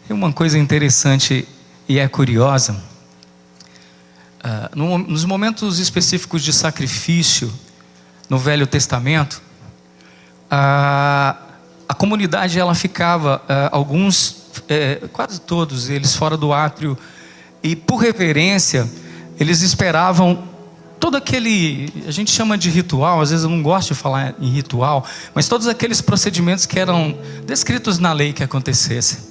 Tem uma coisa interessante e é curiosa. Nos momentos específicos de sacrifício no Velho Testamento, a comunidade ela ficava, quase todos eles fora do átrio, e por reverência eles esperavam todo aquele, a gente chama de ritual, às vezes eu não gosto de falar em ritual, mas todos aqueles procedimentos que eram descritos na lei que acontecessem.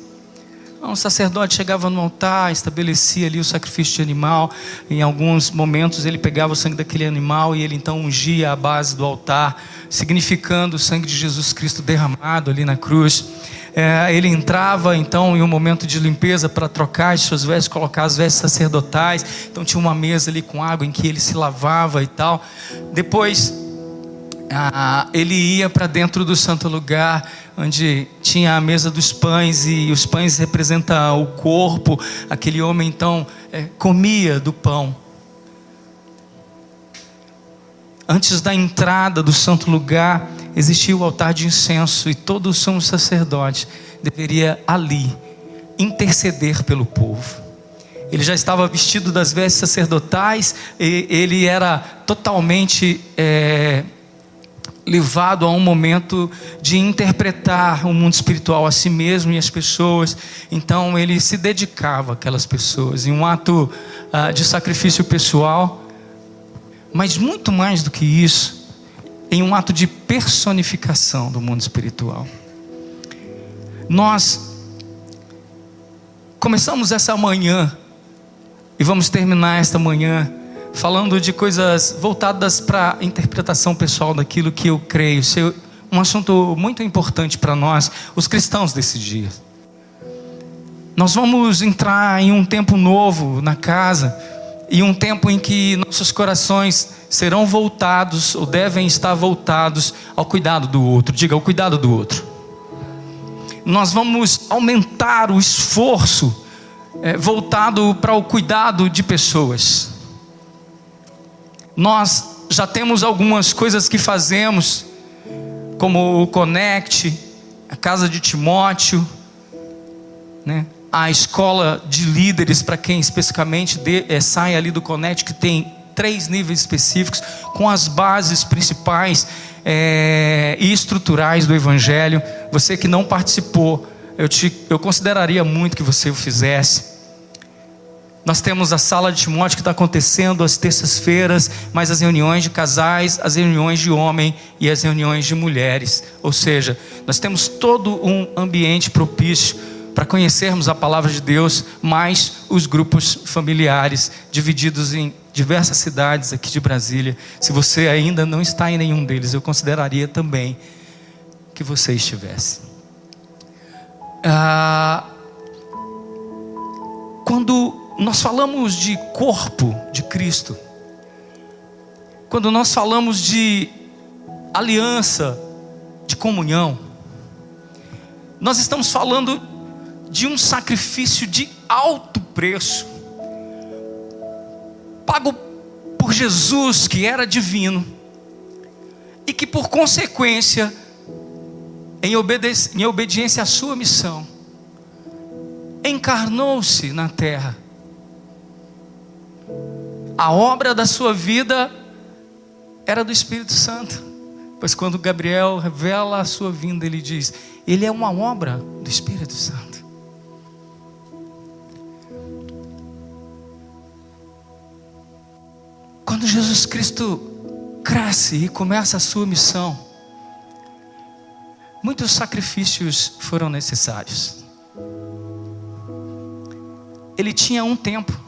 Um sacerdote chegava no altar, estabelecia ali o sacrifício de animal. Em alguns momentos ele pegava o sangue daquele animal e ele então ungia a base do altar, significando o sangue de Jesus Cristo derramado ali na cruz. Ele entrava então em um momento de limpeza para trocar as suas vestes, colocar as vestes sacerdotais. Então tinha uma mesa ali com água em que ele se lavava e tal. Depois ele ia para dentro do santo lugar, onde tinha a mesa dos pães, e os pães representam o corpo. Aquele homem então comia do pão. Antes da entrada do santo lugar existia o altar de incenso, e todo o sumo sacerdote deveria ali interceder pelo povo. Ele já estava vestido das vestes sacerdotais, e ele era totalmente levado a um momento de interpretar o mundo espiritual a si mesmo e as pessoas. Então ele se dedicava àquelas pessoas em um ato de sacrifício pessoal, mas muito mais do que isso, em um ato de personificação do mundo espiritual. Nós começamos essa manhã e vamos terminar esta manhã falando de coisas voltadas para a interpretação pessoal daquilo que eu creio ser um assunto muito importante para nós, os cristãos desse dia. Nós vamos entrar em um tempo novo na casa, e um tempo em que nossos corações serão voltados, ou devem estar voltados, ao cuidado do outro. Diga, ao cuidado do outro. Nós vamos aumentar o esforço voltado para o cuidado de pessoas. Nós já temos algumas coisas que fazemos, como o Connect, a casa de Timóteo, né? A escola de líderes, para quem especificamente sai ali do Connect, que tem 3 níveis específicos, com as bases principais e estruturais do Evangelho. Você que não participou, eu consideraria muito que você o fizesse. Nós temos a sala de Timóteo que está acontecendo às terças-feiras, mais as reuniões de casais, as reuniões de homem e as reuniões de mulheres. Ou seja, nós temos todo um ambiente propício para conhecermos a palavra de Deus, mais os grupos familiares, divididos em diversas cidades aqui de Brasília. Se você ainda não está em nenhum deles, eu consideraria também que você estivesse. Quando nós falamos de corpo de Cristo, quando nós falamos de aliança, de comunhão, nós estamos falando de um sacrifício de alto preço, pago por Jesus, que era divino, e que por consequência, em obediência à sua missão, encarnou-se na terra. A obra da sua vida era do Espírito Santo, pois quando Gabriel revela a sua vinda, ele diz: ele é uma obra do Espírito Santo. Quando Jesus Cristo cresce e começa a sua missão, muitos sacrifícios foram necessários. Ele tinha um tempo,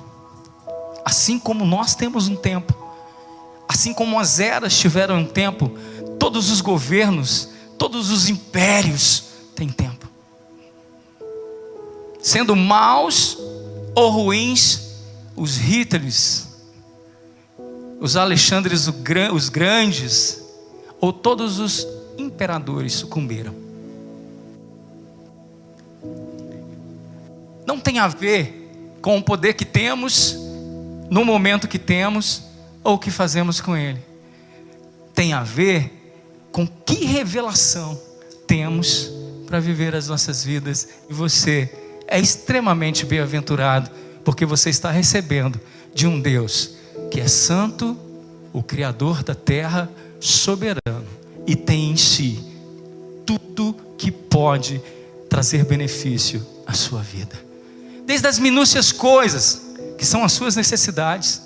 assim como nós temos um tempo, assim como as eras tiveram um tempo. Todos os governos, todos os impérios têm tempo, sendo maus ou ruins. Os Hitlers, os Alexandres os Grandes, ou todos os imperadores sucumbiram. Não tem a ver com o poder que temos, no momento que temos, ou o que fazemos com ele. Tem a ver com que revelação temos para viver as nossas vidas. E você é extremamente bem-aventurado, porque você está recebendo de um Deus que é santo, o Criador da terra, soberano, e tem em si tudo que pode trazer benefício à sua vida. Desde as minúcias coisas, que são as suas necessidades,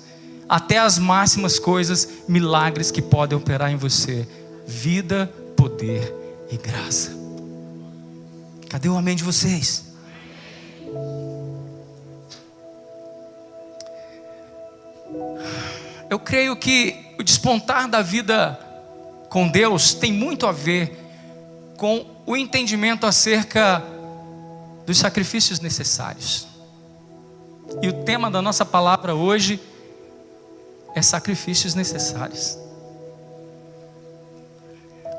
até as máximas coisas, milagres que podem operar em você. Vida, poder e graça. Cadê o amém de vocês? Eu creio que o despontar da vida com Deus tem muito a ver com o entendimento acerca dos sacrifícios necessários. E o tema da nossa palavra hoje é sacrifícios necessários.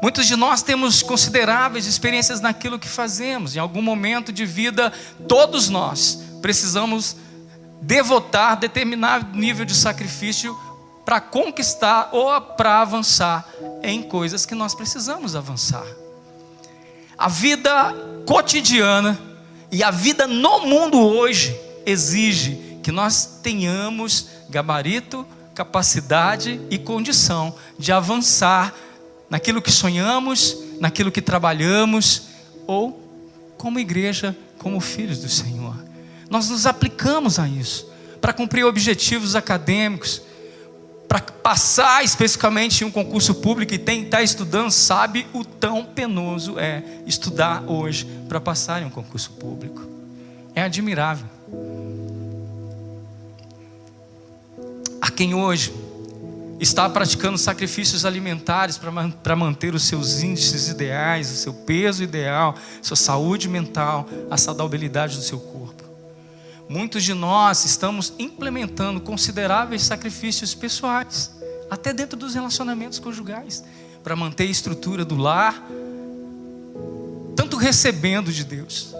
Muitos de nós temos consideráveis experiências naquilo que fazemos. Em algum momento de vida, todos nós precisamos devotar determinado nível de sacrifício para conquistar ou para avançar em coisas que nós precisamos avançar. A vida cotidiana e a vida no mundo hoje exige que nós tenhamos gabarito, capacidade e condição de avançar naquilo que sonhamos, naquilo que trabalhamos, ou como igreja, como filhos do Senhor. Nós nos aplicamos a isso, para cumprir objetivos acadêmicos, para passar especificamente em um concurso público. E quem está estudando sabe o tão penoso é estudar hoje para passar em um concurso público. É admirável. Há quem hoje está praticando sacrifícios alimentares para manter os seus índices ideais, o seu peso ideal, sua saúde mental, a saudabilidade do seu corpo. Muitos de nós estamos implementando consideráveis sacrifícios pessoais, até dentro dos relacionamentos conjugais, para manter a estrutura do lar, tanto recebendo de Deus,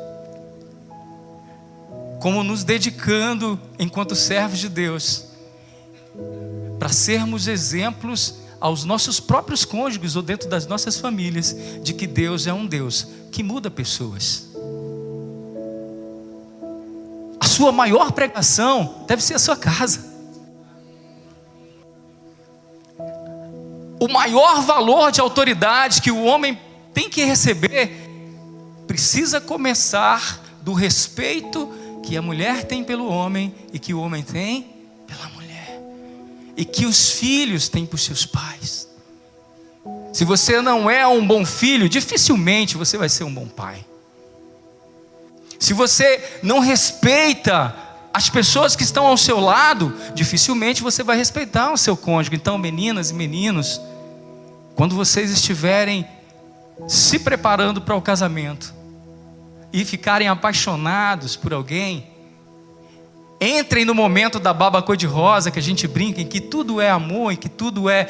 como nos dedicando enquanto servos de Deus, para sermos exemplos aos nossos próprios cônjuges ou dentro das nossas famílias, de que Deus é um Deus que muda pessoas. A sua maior pregação deve ser a sua casa. O maior valor de autoridade que o homem tem que receber precisa começar do respeito que a mulher tem pelo homem e que o homem tem pela mulher, e que os filhos têm por seus pais. Se você não é um bom filho, dificilmente você vai ser um bom pai. Se você não respeita as pessoas que estão ao seu lado, dificilmente você vai respeitar o seu cônjuge. Então, meninas e meninos, quando vocês estiverem se preparando para o casamento e ficarem apaixonados por alguém, entrem no momento da baba cor-de-rosa, que a gente brinca, em que tudo é amor, em que tudo é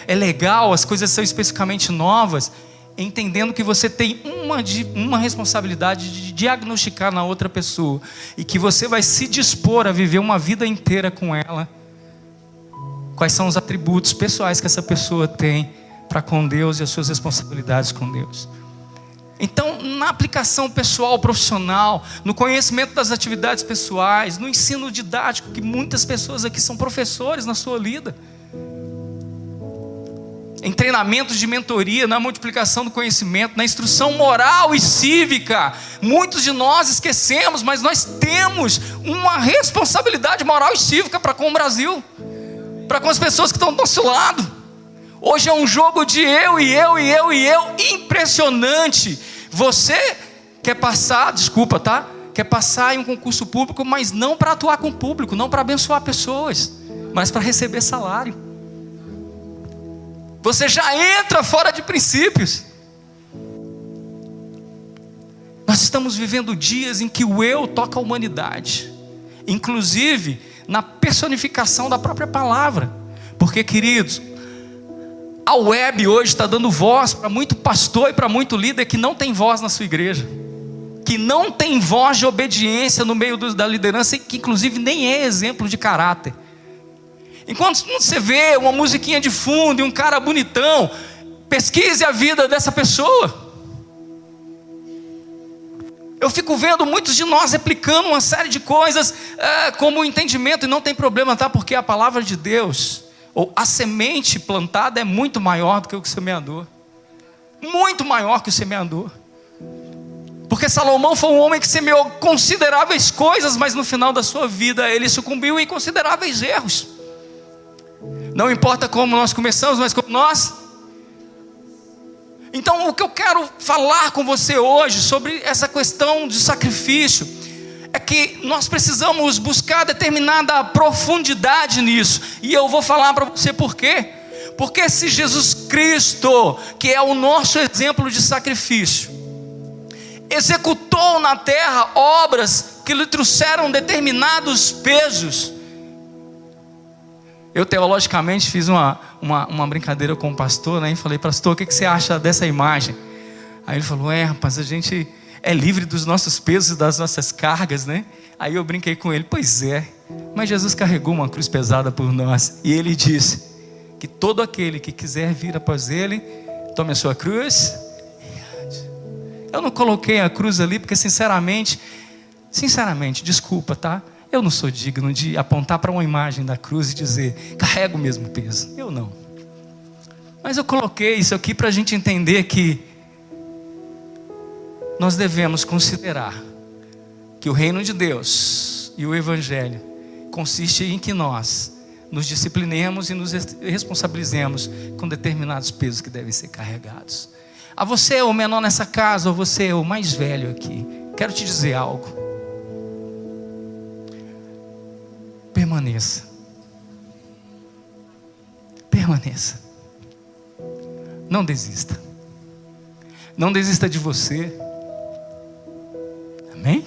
legal, as coisas são especificamente novas, entendendo que você tem uma responsabilidade de diagnosticar na outra pessoa, e que você vai se dispor a viver uma vida inteira com ela. Quais são os atributos pessoais que essa pessoa tem para com Deus e as suas responsabilidades com Deus. Então, na aplicação pessoal, profissional, no conhecimento das atividades pessoais, no ensino didático, que muitas pessoas aqui são professores na sua vida, em treinamentos de mentoria, na multiplicação do conhecimento, na instrução moral e cívica, muitos de nós esquecemos, mas nós temos uma responsabilidade moral e cívica para com o Brasil, para com as pessoas que estão do nosso lado. Hoje é um jogo de eu e eu e eu e eu, impressionante. Você quer passar, desculpa, tá? Quer passar em um concurso público, mas não para atuar com o público, não para abençoar pessoas, mas para receber salário. Você já entra fora de princípios. Nós estamos vivendo dias em que o eu toca a humanidade, inclusive na personificação da própria palavra. Porque, queridos, a web hoje está dando voz para muito pastor e para muito líder que não tem voz na sua igreja, que não tem voz de obediência no meio da liderança, e que inclusive nem é exemplo de caráter. Enquanto você vê uma musiquinha de fundo e um cara bonitão, pesquise a vida dessa pessoa. Eu fico vendo muitos de nós replicando uma série de coisas como entendimento, e não tem problema, tá? Porque a palavra de Deus, ou a semente plantada, é muito maior do que o semeador. Muito maior que o semeador. Porque Salomão foi um homem que semeou consideráveis coisas, mas no final da sua vida ele sucumbiu em consideráveis erros. Não importa como nós começamos, mas como nós... Então o que eu quero falar com você hoje sobre essa questão de sacrifício é que nós precisamos buscar determinada profundidade nisso. E eu vou falar para você por quê. Porque se Jesus Cristo, que é o nosso exemplo de sacrifício, executou na terra obras que lhe trouxeram determinados pesos. Eu teologicamente fiz uma brincadeira com o pastor, né? E falei: pastor, o que você acha dessa imagem? Aí ele falou: rapaz, a gente é livre dos nossos pesos e das nossas cargas, né? Aí eu brinquei com ele: pois é, mas Jesus carregou uma cruz pesada por nós. E ele disse que todo aquele que quiser vir após ele, tome a sua cruz. Eu não coloquei a cruz ali porque sinceramente, desculpa, tá? Eu não sou digno de apontar para uma imagem da cruz e dizer: carrega o mesmo peso. Eu não. Mas eu coloquei isso aqui para a gente entender que nós devemos considerar que o reino de Deus e o Evangelho consiste em que nós nos disciplinemos e nos responsabilizemos com determinados pesos que devem ser carregados. A você, o menor nessa casa, ou você, o mais velho aqui, quero te dizer algo. Permaneça. Permaneça. Não desista. Não desista de você. Amém?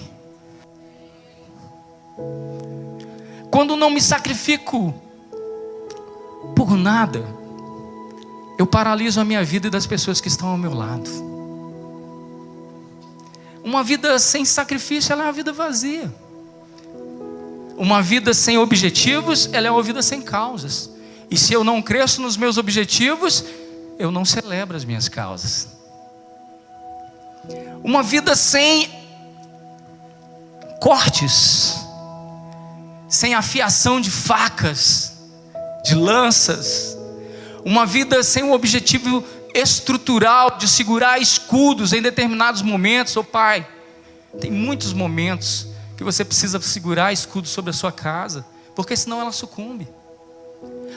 Quando não me sacrifico por nada, eu paraliso a minha vida e das pessoas que estão ao meu lado. Uma vida sem sacrifício, ela é uma vida vazia. Uma vida sem objetivos, ela é uma vida sem causas. E se eu não cresço nos meus objetivos, eu não celebro as minhas causas. Uma vida sem cortes, sem afiação de facas, de lanças. Uma vida sem um objetivo estrutural de segurar escudos em determinados momentos. Ô pai, tem muitos momentos que você precisa segurar escudos sobre a sua casa, porque senão ela sucumbe.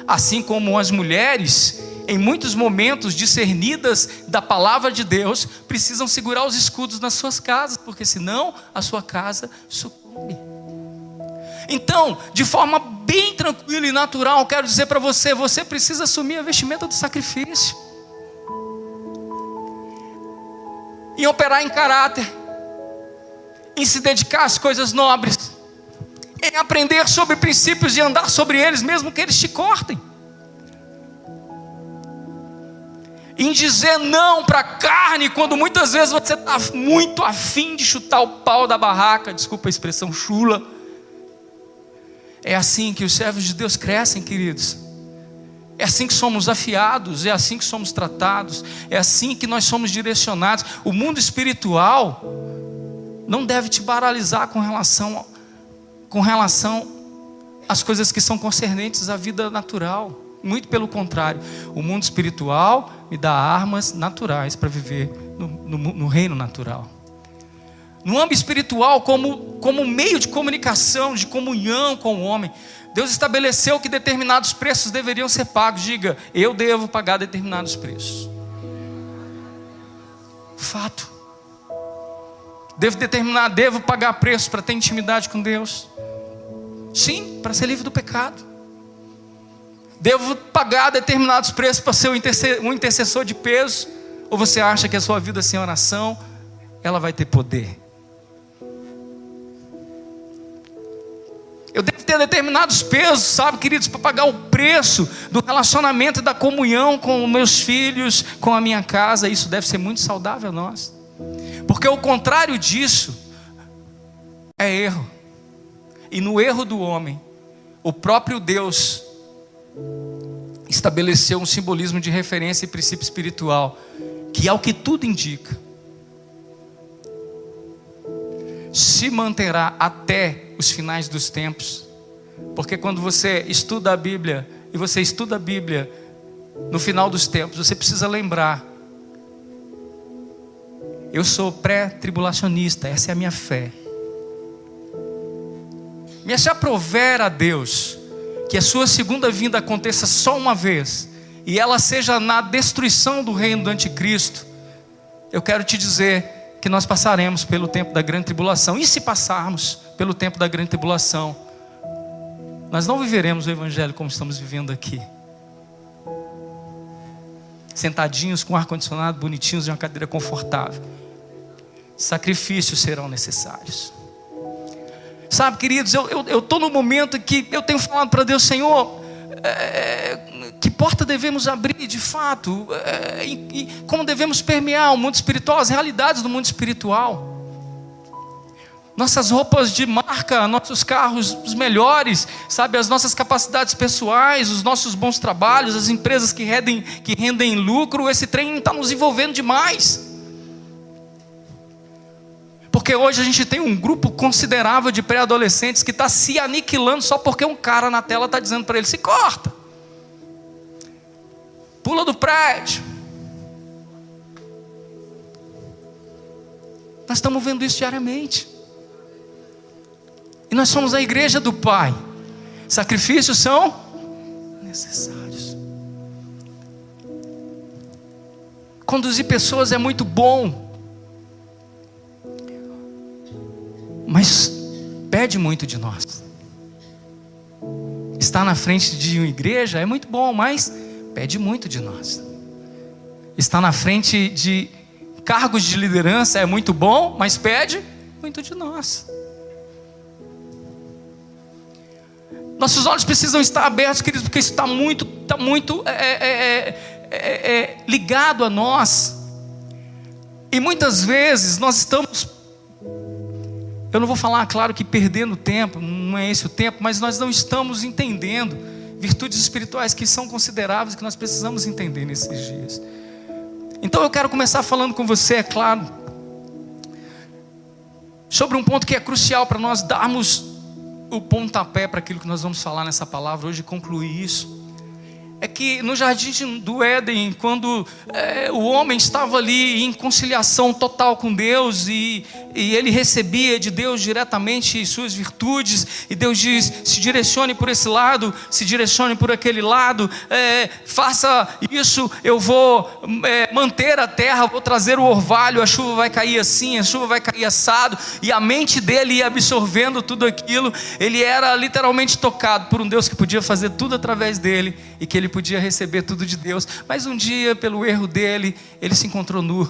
Assim como as mulheres, em muitos momentos discernidas da palavra de Deus, precisam segurar os escudos nas suas casas, porque senão a sua casa sucumbe. Então, de forma bem tranquila e natural, quero dizer para você: você precisa assumir a vestimenta do sacrifício, em operar em caráter, em se dedicar às coisas nobres, em aprender sobre princípios e andar sobre eles, mesmo que eles te cortem, em dizer não para a carne, quando muitas vezes você está muito afim de chutar o pau da barraca, desculpa a expressão chula. É assim que os servos de Deus crescem, queridos. É assim que somos afiados, é assim que somos tratados, é assim que nós somos direcionados. O mundo espiritual não deve te paralisar com relação às coisas que são concernentes à vida natural. Muito pelo contrário, o mundo espiritual me dá armas naturais para viver no reino natural. No âmbito espiritual, como meio de comunicação, de comunhão com o homem, Deus estabeleceu que determinados preços deveriam ser pagos. Diga: eu devo pagar determinados preços. Fato. Devo pagar preços para ter intimidade com Deus. Sim, para ser livre do pecado. Devo pagar determinados preços para ser um intercessor de peso. Ou você acha que a sua vida sem oração, ela vai ter poder? Eu devo ter determinados pesos, sabe, queridos, para pagar o preço do relacionamento e da comunhão com meus filhos, com a minha casa. Isso deve ser muito saudável a nós, porque o contrário disso é erro. E no erro do homem, o próprio Deus estabeleceu um simbolismo de referência e princípio espiritual, que ao que tudo indica, se manterá até os finais dos tempos. Porque quando você estuda a Bíblia, e você estuda a Bíblia no final dos tempos, você precisa lembrar: eu sou pré-tribulacionista, essa é a minha fé. Me se aprover a Deus que a sua segunda vinda aconteça só uma vez, e ela seja na destruição do reino do anticristo, eu quero te dizer que nós passaremos pelo tempo da grande tribulação. E se passarmos pelo tempo da grande tribulação, nós não viveremos o evangelho como estamos vivendo aqui, sentadinhos com ar-condicionado, bonitinhos, em uma cadeira confortável. Sacrifícios serão necessários. Sabe, queridos, eu estou no momento que eu tenho falado para Deus: Senhor, que porta devemos abrir de fato, e como devemos permear o mundo espiritual, as realidades do mundo espiritual. Nossas roupas de marca, nossos carros os melhores, sabe, as nossas capacidades pessoais, os nossos bons trabalhos, as empresas que rendem lucro, esse trem está nos envolvendo demais. Porque hoje a gente tem um grupo considerável de pré-adolescentes que está se aniquilando só porque um cara na tela está dizendo para ele: se corta, pula do prédio. Nós estamos vendo isso diariamente. E nós somos a igreja do Pai. Sacrifícios são necessários. Conduzir pessoas é muito bom, mas pede muito de nós. Estar na frente de uma igreja é muito bom, mas pede muito de nós. Estar na frente de cargos de liderança é muito bom, mas pede muito de nós. Nossos olhos precisam estar abertos, queridos, porque isso está muito ligado a nós. E muitas vezes nós estamos, eu não vou falar, claro, que perdendo tempo, não é esse o tempo, mas nós não estamos entendendo virtudes espirituais que são consideráveis, que nós precisamos entender nesses dias. Então eu quero começar falando com você, é claro, sobre um ponto que é crucial para nós darmos o pontapé para aquilo que nós vamos falar nessa palavra hoje e concluir isso. É que no jardim do Éden, quando o homem estava ali em conciliação total com Deus, e ele recebia de Deus diretamente suas virtudes, e Deus diz: se direcione por esse lado, se direcione por aquele lado, faça isso, eu vou manter a terra, vou trazer o orvalho, a chuva vai cair assim, a chuva vai cair assado, e a mente dele ia absorvendo tudo aquilo. Ele era literalmente tocado por um Deus que podia fazer tudo através dele, e que ele podia receber tudo de Deus. Mas um dia, pelo erro dele, ele se encontrou nu.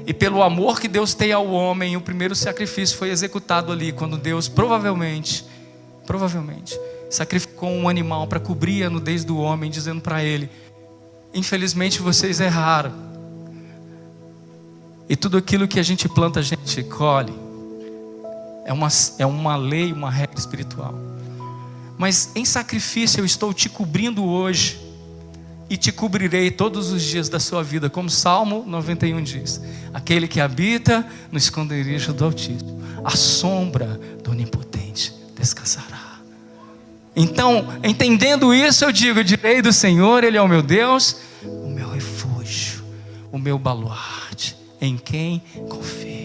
E pelo amor que Deus tem ao homem, o primeiro sacrifício foi executado ali, quando Deus provavelmente sacrificou um animal para cobrir a nudez do homem, dizendo para ele: infelizmente vocês erraram, e tudo aquilo que a gente planta, a gente colhe. É uma lei, uma regra espiritual. Mas em sacrifício eu estou te cobrindo hoje, e te cobrirei todos os dias da sua vida, como Salmo 91 diz: aquele que habita no esconderijo do Altíssimo, a sombra do Onipotente descansará. Então, entendendo isso, eu digo: direi do Senhor, Ele é o meu Deus, o meu refúgio, o meu baluarte, em quem confio.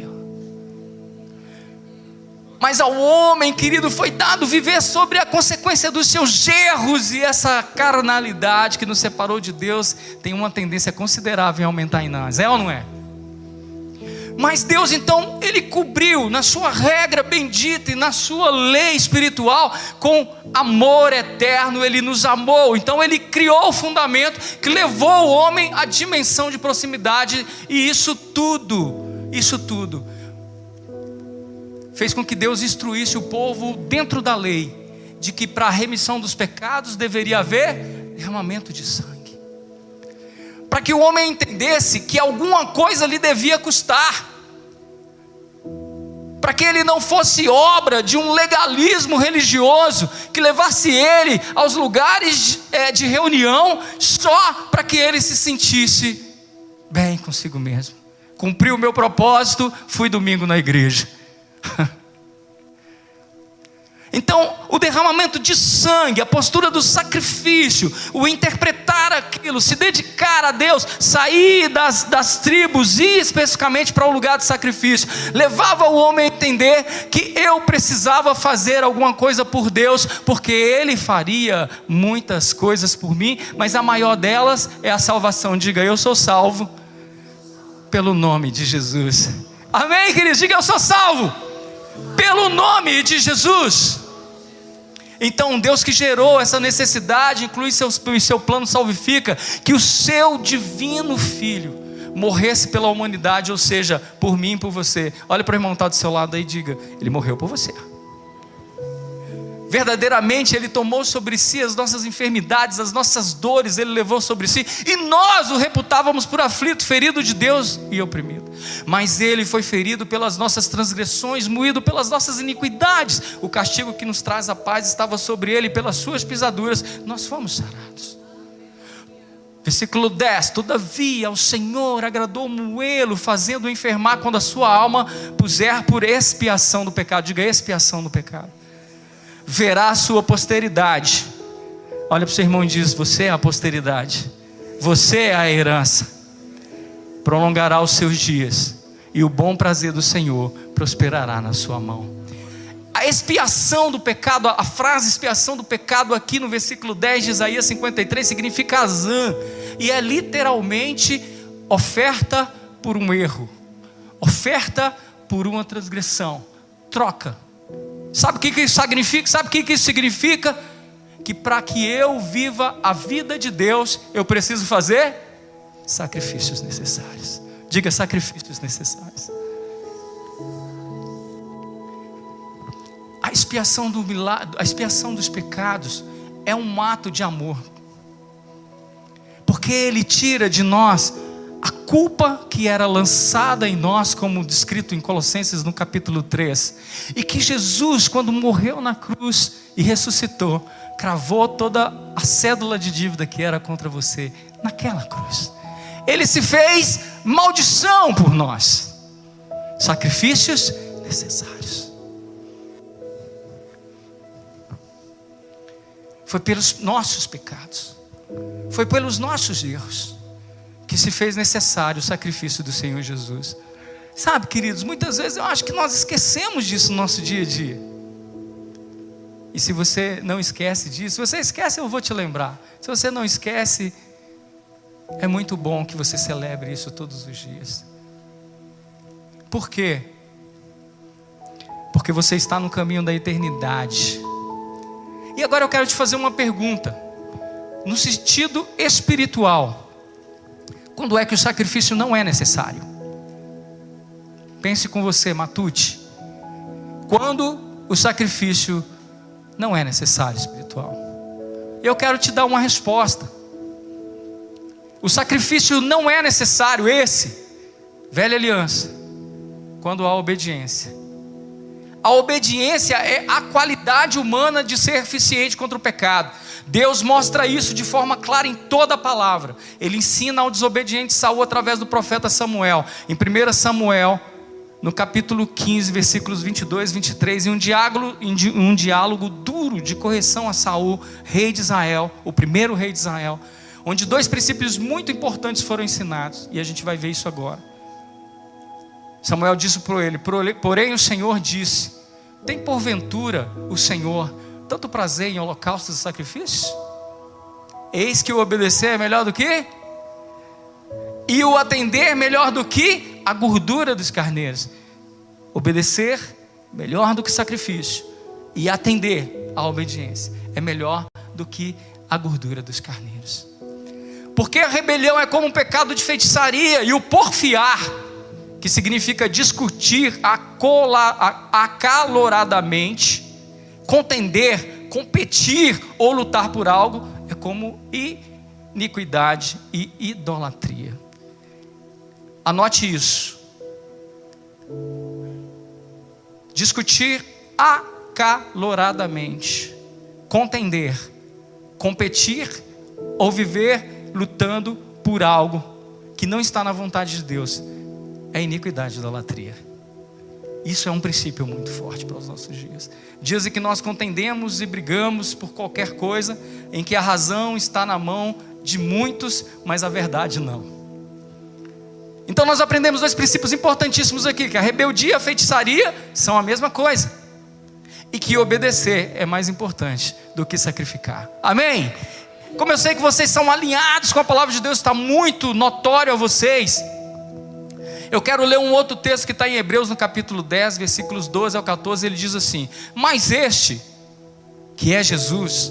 Mas ao homem, querido, foi dado viver sobre a consequência dos seus erros, e essa carnalidade que nos separou de Deus tem uma tendência considerável em aumentar em nós, é ou não é? Mas Deus então, Ele cobriu na sua regra bendita e na sua lei espiritual com amor eterno. Ele nos amou, então Ele criou o fundamento que levou o homem à dimensão de proximidade, e isso tudo fez com que Deus instruísse o povo dentro da lei, de que para a remissão dos pecados deveria haver derramamento de sangue, para que o homem entendesse que alguma coisa lhe devia custar, para que ele não fosse obra de um legalismo religioso, que levasse ele aos lugares de reunião, só para que ele se sentisse bem consigo mesmo, cumpri o meu propósito, fui domingo na igreja. Então, o derramamento de sangue, a postura do sacrifício, o interpretar aquilo, se dedicar a Deus, sair das tribos e especificamente para o lugar de sacrifício, levava o homem a entender que eu precisava fazer alguma coisa por Deus, porque Ele faria muitas coisas por mim, mas a maior delas é a salvação. Diga, eu sou salvo pelo nome de Jesus. Amém, queridos? Diga, eu sou salvo pelo nome de Jesus. Então Deus que gerou essa necessidade, inclui em seu plano salvífica, que o seu divino Filho morresse pela humanidade, ou seja, por mim e por você. Olha para o irmão que está do seu lado aí e diga, Ele morreu por você. Verdadeiramente Ele tomou sobre si as nossas enfermidades, as nossas dores, Ele levou sobre si, e nós o reputávamos por aflito, ferido de Deus e oprimido. Mas Ele foi ferido pelas nossas transgressões, moído pelas nossas iniquidades. O castigo que nos traz a paz estava sobre Ele, pelas suas pisaduras nós fomos sarados. Versículo 10, todavia ao Senhor agradou moê-lo, fazendo-o enfermar quando a sua alma puser por expiação do pecado. Diga, expiação do pecado. Verá a sua posteridade. Olha para o seu irmão e diz, você é a posteridade, você é a herança. Prolongará os seus dias, e o bom prazer do Senhor prosperará na sua mão. A expiação do pecado, a frase expiação do pecado aqui no versículo 10 de Isaías 53 significa azã, e é literalmente oferta por um erro, oferta por uma transgressão, troca. Sabe o que isso significa? Sabe o que isso significa? Que para que eu viva a vida de Deus, eu preciso fazer sacrifícios necessários. Diga, sacrifícios necessários. A expiação do milagre, a expiação dos pecados é um ato de amor, porque Ele tira de nós a culpa que era lançada em nós, como descrito em Colossenses no capítulo 3, e que Jesus, quando morreu na cruz e ressuscitou, cravou toda a cédula de dívida que era contra você naquela cruz. Ele se fez maldição por nós. Sacrifícios necessários. Foi pelos nossos pecados, foi pelos nossos erros que se fez necessário o sacrifício do Senhor Jesus. Sabe, queridos, muitas vezes eu acho que nós esquecemos disso no nosso dia a dia. E se você não esquece disso, se você esquece, eu vou te lembrar. Se você não esquece, é muito bom que você celebre isso todos os dias. Por quê? Porque você está no caminho da eternidade. E agora eu quero te fazer uma pergunta, no sentido espiritual. Quando é que o sacrifício não é necessário? Pense com você, matute. Quando o sacrifício não é necessário espiritual? Eu quero te dar uma resposta. O sacrifício não é necessário, velha aliança, quando há obediência. A obediência é a qualidade humana de ser eficiente contra o pecado. Deus mostra isso de forma clara em toda a palavra. Ele ensina ao desobediente Saul através do profeta Samuel. Em 1 Samuel, no capítulo 15, versículos 22 e 23, em um diálogo duro de correção a Saul, rei de Israel, o primeiro rei de Israel, onde dois princípios muito importantes foram ensinados, e a gente vai ver isso agora. Samuel disse para ele, porém o Senhor disse, tem porventura o Senhor tanto prazer em holocaustos e sacrifícios? Eis que o obedecer é melhor do que? E o atender melhor do que a gordura dos carneiros. Obedecer melhor do que sacrifício, e atender à obediência é melhor do que a gordura dos carneiros. Porque a rebelião é como um pecado de feitiçaria, e o porfiar, que significa discutir acaloradamente, contender, competir ou lutar por algo, é como iniquidade e idolatria. Anote isso. Discutir acaloradamente, contender, competir ou viver lutando por algo que não está na vontade de Deus, é iniquidade e idolatria. Isso é um princípio muito forte para os nossos dias. Dias em que nós contendemos e brigamos por qualquer coisa, em que a razão está na mão de muitos, mas a verdade não. Então nós aprendemos dois princípios importantíssimos aqui, que a rebeldia e a feitiçaria são a mesma coisa, e que obedecer é mais importante do que sacrificar. Amém? Como eu sei que vocês são alinhados com a palavra de Deus, está muito notório a vocês, eu quero ler um outro texto que está em Hebreus no capítulo 10, versículos 12 ao 14, ele diz assim: mas este, que é Jesus,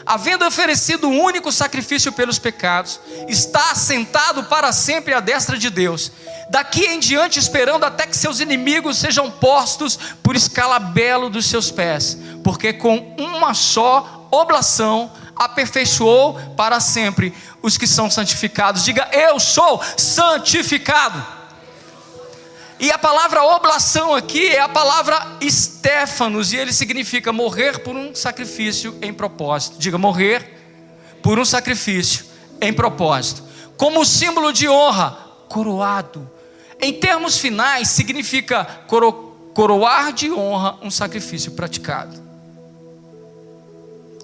havendo oferecido o único sacrifício pelos pecados, está assentado para sempre à destra de Deus, daqui em diante esperando até que seus inimigos sejam postos por escalabelo dos seus pés, porque com uma só oblação aperfeiçoou para sempre os que são santificados. Diga: eu sou santificado. E a palavra oblação aqui é a palavra estéfanos, e ele significa morrer por um sacrifício em propósito. Diga: morrer por um sacrifício em propósito. Como símbolo de honra, coroado. Em termos finais, significa coroar de honra um sacrifício praticado.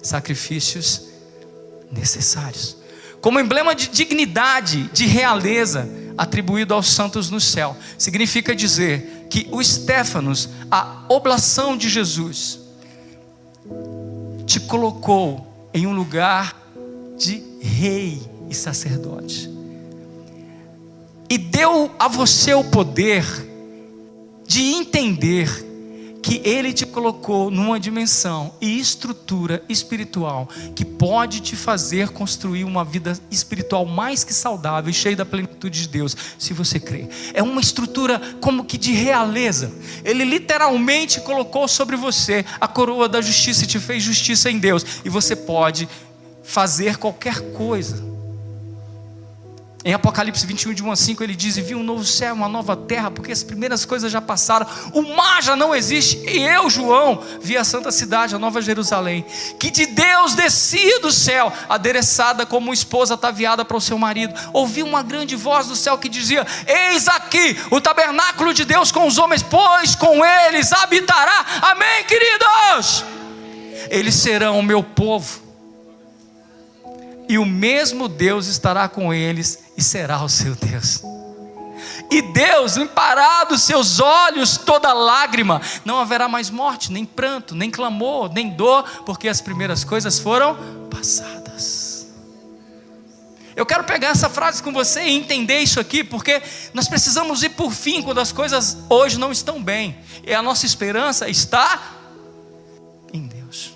Sacrifícios necessários. Como emblema de dignidade, de realeza, atribuído aos santos no céu. Significa dizer que o estéfanos, a oblação de Jesus, te colocou em um lugar de rei e sacerdote, e deu a você o poder de entender que Ele te colocou numa dimensão e estrutura espiritual que pode te fazer construir uma vida espiritual mais que saudável e cheia da plenitude de Deus, se você crer. É uma estrutura como que de realeza. Ele literalmente colocou sobre você a coroa da justiça e te fez justiça em Deus, e você pode fazer qualquer coisa. Em Apocalipse 21, de 1 a 5, ele diz: e vi um novo céu, uma nova terra, porque as primeiras coisas já passaram, o mar já não existe. E eu, João, vi a santa cidade, a nova Jerusalém, que de Deus descia do céu, adereçada como uma esposa ataviada para o seu marido. Ouvi uma grande voz do céu que dizia: eis aqui o tabernáculo de Deus com os homens, pois com eles habitará. Amém, queridos? Eles serão o meu povo, e o mesmo Deus estará com eles e será o seu Deus. E Deus limpará dos seus olhos toda lágrima. Não haverá mais morte, nem pranto, nem clamor, nem dor, porque as primeiras coisas foram passadas. Eu quero pegar essa frase com você e entender isso aqui, porque nós precisamos ir por fim quando as coisas hoje não estão bem, e a nossa esperança está em Deus.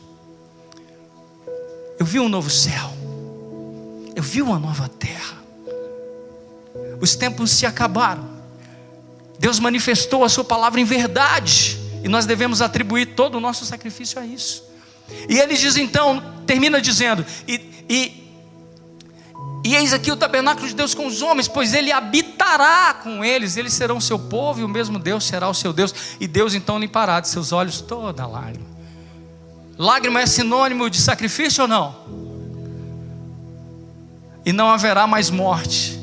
Eu vi um novo céu, eu vi uma nova terra. Os tempos se acabaram. Deus manifestou a sua palavra em verdade, e nós devemos atribuir todo o nosso sacrifício a isso. E ele diz então, termina dizendo: e eis aqui o tabernáculo de Deus com os homens, pois ele habitará com eles, eles serão o seu povo, e o mesmo Deus será o seu Deus. E Deus então limpará de seus olhos toda lágrima. Lágrima é sinônimo de sacrifício ou não? E não haverá mais morte,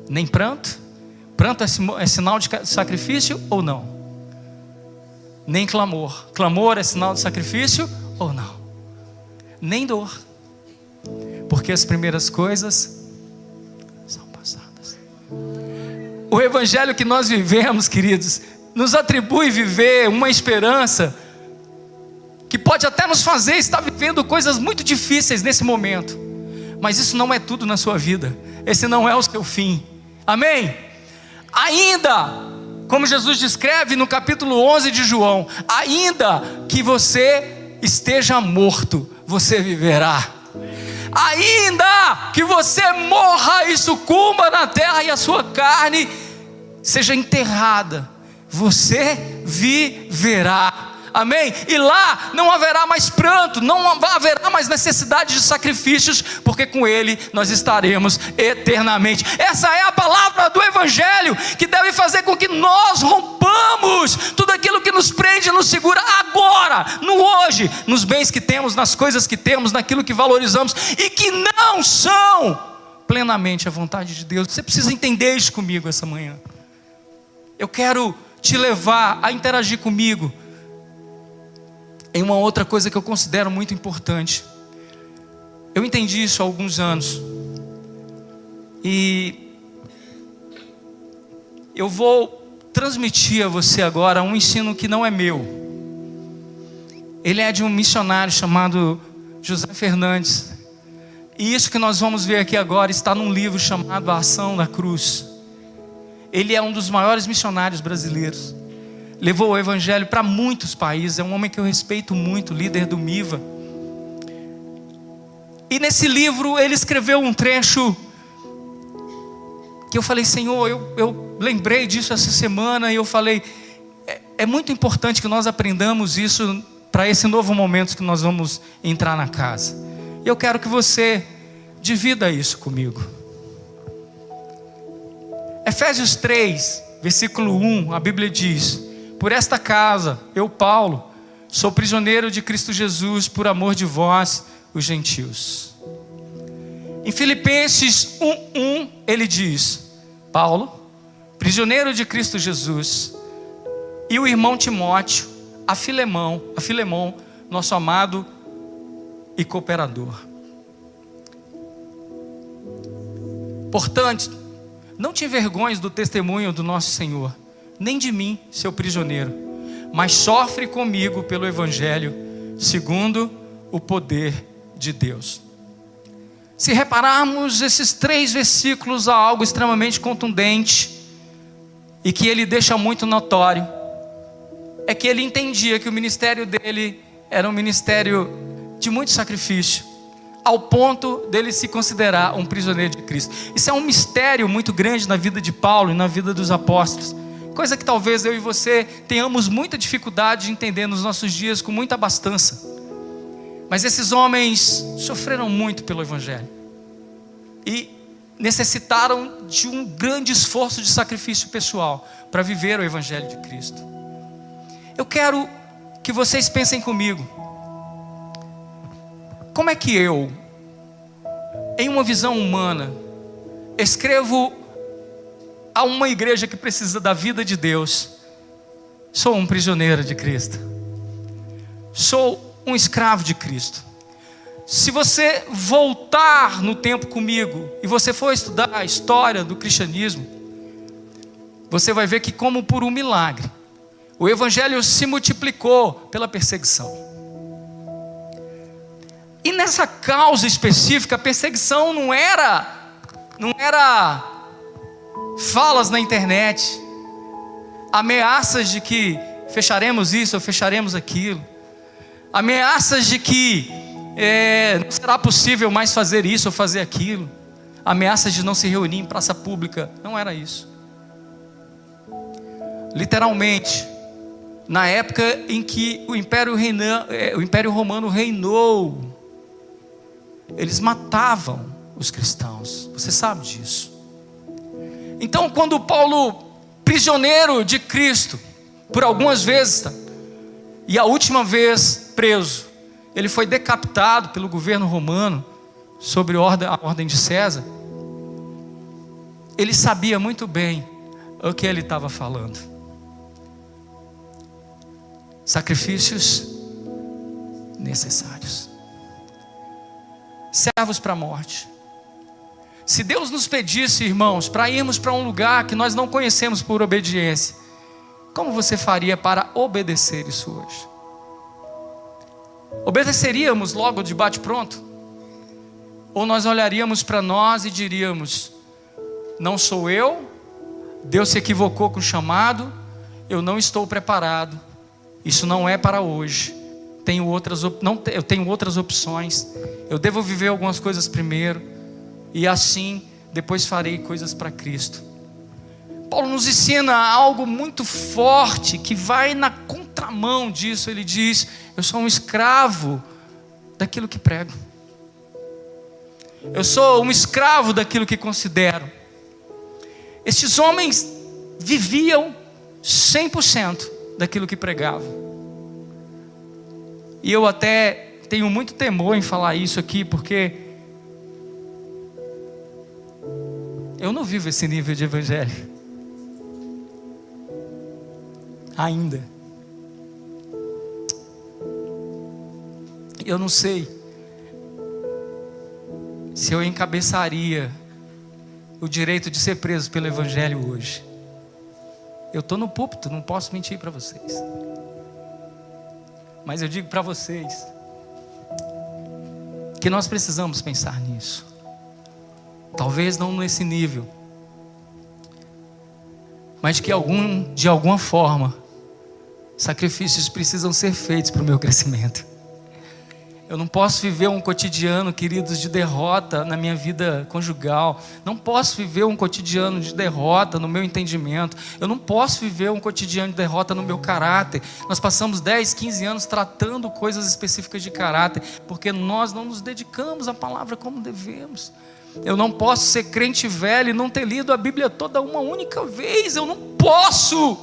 nem pranto. Pranto é sinal de sacrifício ou não? Nem clamor. Clamor é sinal de sacrifício ou não? Nem dor, porque as primeiras coisas são passadas. O evangelho que nós vivemos, queridos, nos atribui viver uma esperança que pode até nos fazer estar vivendo coisas muito difíceis nesse momento. Mas isso não é tudo na sua vida. Esse não é o seu fim. Amém? Ainda, como Jesus descreve no capítulo 11 de João, ainda que você esteja morto, você viverá. Ainda que você morra e sucumba na terra e a sua carne seja enterrada, você viverá. Amém? E lá não haverá mais pranto, não haverá mais necessidade de sacrifícios, porque com Ele nós estaremos eternamente. Essa é a palavra do Evangelho, que deve fazer com que nós rompamos tudo aquilo que nos prende e nos segura agora, no hoje, nos bens que temos, nas coisas que temos, naquilo que valorizamos, e que não são plenamente a vontade de Deus. Você precisa entender isso comigo essa manhã. Eu quero te levar a interagir comigo em uma outra coisa que eu considero muito importante. Eu entendi isso há alguns anos. E eu vou transmitir a você agora um ensino que não é meu. Ele é de um missionário chamado José Fernandes. E isso que nós vamos ver aqui agora está num livro chamado A Ação da Cruz. Ele é um dos maiores missionários brasileiros. Levou o evangelho para muitos países. É um homem que eu respeito muito, líder do MIVA. E nesse livro ele escreveu um trecho que eu falei, Senhor, eu lembrei disso essa semana. E eu falei, é muito importante que nós aprendamos isso para esse novo momento que nós vamos entrar na casa. E eu quero que você divida isso comigo. Efésios 3, versículo 1, a Bíblia diz: por esta casa, eu, Paulo, sou prisioneiro de Cristo Jesus, por amor de vós, os gentios. Em Filipenses 1:1, ele diz: Paulo, prisioneiro de Cristo Jesus, e o irmão Timóteo, a Filemão, nosso amado e cooperador. Portanto, não te envergonhes do testemunho do nosso Senhor, nem de mim, seu prisioneiro, mas sofre comigo pelo Evangelho, segundo o poder de Deus. Se repararmos esses 3 versículos, há algo extremamente contundente e que ele deixa muito notório. É que ele entendia que o ministério dele era um ministério de muito sacrifício, ao ponto dele se considerar um prisioneiro de Cristo. Isso é um mistério muito grande na vida de Paulo e na vida dos apóstolos, coisa que talvez eu e você tenhamos muita dificuldade de entender nos nossos dias com muita abastança. Mas esses homens sofreram muito pelo Evangelho e necessitaram de um grande esforço de sacrifício pessoal para viver o Evangelho de Cristo. Eu quero que vocês pensem comigo, como é que eu, em uma visão humana, escrevo a uma igreja que precisa da vida de Deus? Sou um prisioneiro de Cristo, sou um escravo de Cristo. Se você voltar no tempo comigo e você for estudar a história do cristianismo, você vai ver que, como por um milagre, o evangelho se multiplicou pela perseguição. E nessa causa específica, a perseguição não era falas na internet, ameaças de que fecharemos isso ou fecharemos aquilo, ameaças de que não será possível mais fazer isso ou fazer aquilo, ameaças de não se reunir em praça pública. Não era isso. Literalmente, na época em que o Império Romano reinou, eles matavam os cristãos. Você sabe disso. Então, quando Paulo, prisioneiro de Cristo, por algumas vezes, e a última vez preso, ele foi decapitado pelo governo romano, sob a ordem de César, ele sabia muito bem o que ele estava falando. Sacrifícios necessários, servos para a morte. Se Deus nos pedisse, irmãos, para irmos para um lugar que nós não conhecemos por obediência, como você faria para obedecer isso hoje? Obedeceríamos logo de bate-pronto? Ou nós olharíamos para nós e diríamos: não sou eu, Deus se equivocou com o chamado, eu não estou preparado, isso não é para hoje, eu tenho outras opções, eu devo viver algumas coisas primeiro, e assim depois farei coisas para Cristo. Paulo nos ensina algo muito forte que vai na contramão disso. Ele diz: eu sou um escravo daquilo que prego, eu sou um escravo daquilo que considero. Estes homens viviam 100% daquilo que pregavam. E eu até tenho muito temor em falar isso aqui, porque Eu não vivo esse nível de evangelho. Ainda. Eu não sei se eu encabeçaria o direito de ser preso pelo evangelho hoje. Eu estou no púlpito, não posso mentir para vocês. Mas eu digo para vocês que nós precisamos pensar nisso. Talvez não nesse nível, mas que de alguma forma sacrifícios precisam ser feitos para o meu crescimento. Eu não posso viver um cotidiano, queridos, de derrota na minha vida conjugal. Não posso viver um cotidiano de derrota no meu entendimento. Eu não posso viver um cotidiano de derrota no meu caráter. Nós passamos 10, 15 anos tratando coisas específicas de caráter, porque nós não nos dedicamos à palavra como devemos. Eu não posso ser crente velho e não ter lido a Bíblia toda uma única vez. Eu não posso.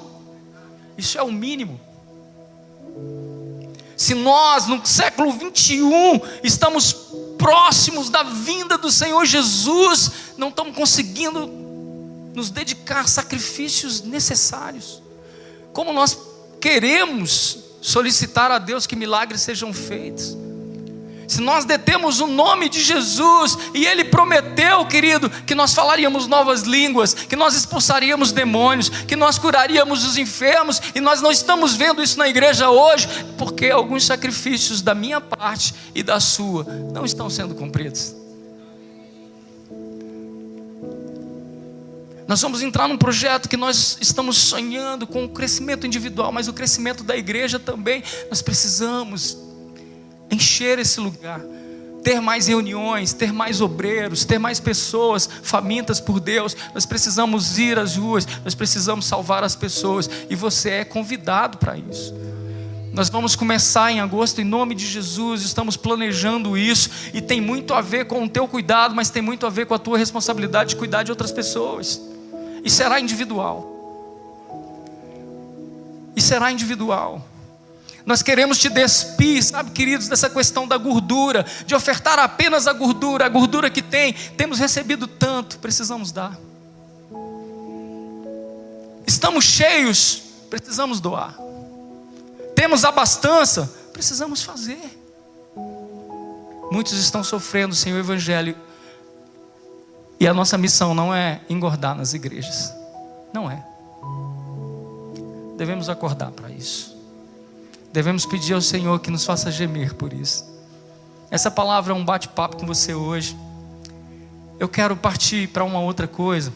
Isso é o mínimo. Se nós no século 21 estamos próximos da vinda do Senhor Jesus, não estamos conseguindo nos dedicar a sacrifícios necessários. Como nós queremos solicitar a Deus que milagres sejam feitos? Se nós detemos o nome de Jesus, e Ele prometeu, querido, que nós falaríamos novas línguas, que nós expulsaríamos demônios, que nós curaríamos os enfermos, e nós não estamos vendo isso na igreja hoje, porque alguns sacrifícios da minha parte e da sua não estão sendo cumpridos. Nós vamos entrar num projeto que nós estamos sonhando com o crescimento individual, mas o crescimento da igreja também. Nós precisamos encher esse lugar, ter mais reuniões, ter mais obreiros, ter mais pessoas famintas por Deus. Nós precisamos ir às ruas, nós precisamos salvar as pessoas, e você é convidado para isso. Nós vamos começar em agosto, em nome de Jesus. Estamos planejando isso, e tem muito a ver com o teu cuidado, mas tem muito a ver com a tua responsabilidade de cuidar de outras pessoas. E será individual. E será individual. Nós queremos te despir, sabe, queridos, dessa questão da gordura, de ofertar apenas a gordura que temos recebido tanto, precisamos dar. Estamos cheios, precisamos doar. Temos abastança, precisamos fazer. Muitos estão sofrendo sem o evangelho, e a nossa missão não é engordar nas igrejas, não é. Devemos acordar para isso. Devemos pedir ao Senhor que nos faça gemer por isso. Essa palavra é um bate-papo com você hoje. Eu quero partir para uma outra coisa.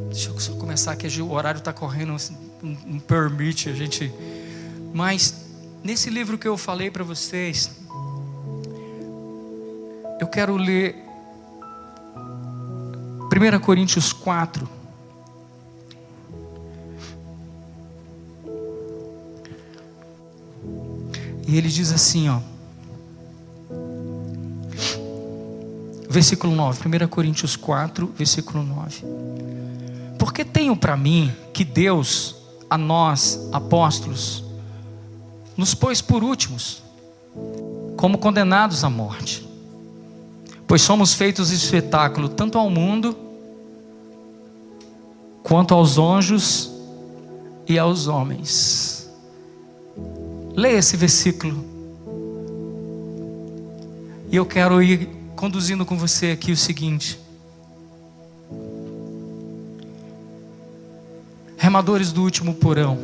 Deixa eu só começar aqui, o horário está correndo, não permite a gente. Mas nesse livro que eu falei para vocês, eu quero ler 1 Coríntios 4. E ele diz assim, versículo 9, 1 Coríntios 4, versículo 9. Porque tenho para mim que Deus, a nós, apóstolos, nos pôs por últimos, como condenados à morte. Pois somos feitos espetáculo tanto ao mundo, quanto aos anjos e aos homens. Leia esse versículo. E eu quero ir conduzindo com você aqui o seguinte. Remadores do último porão,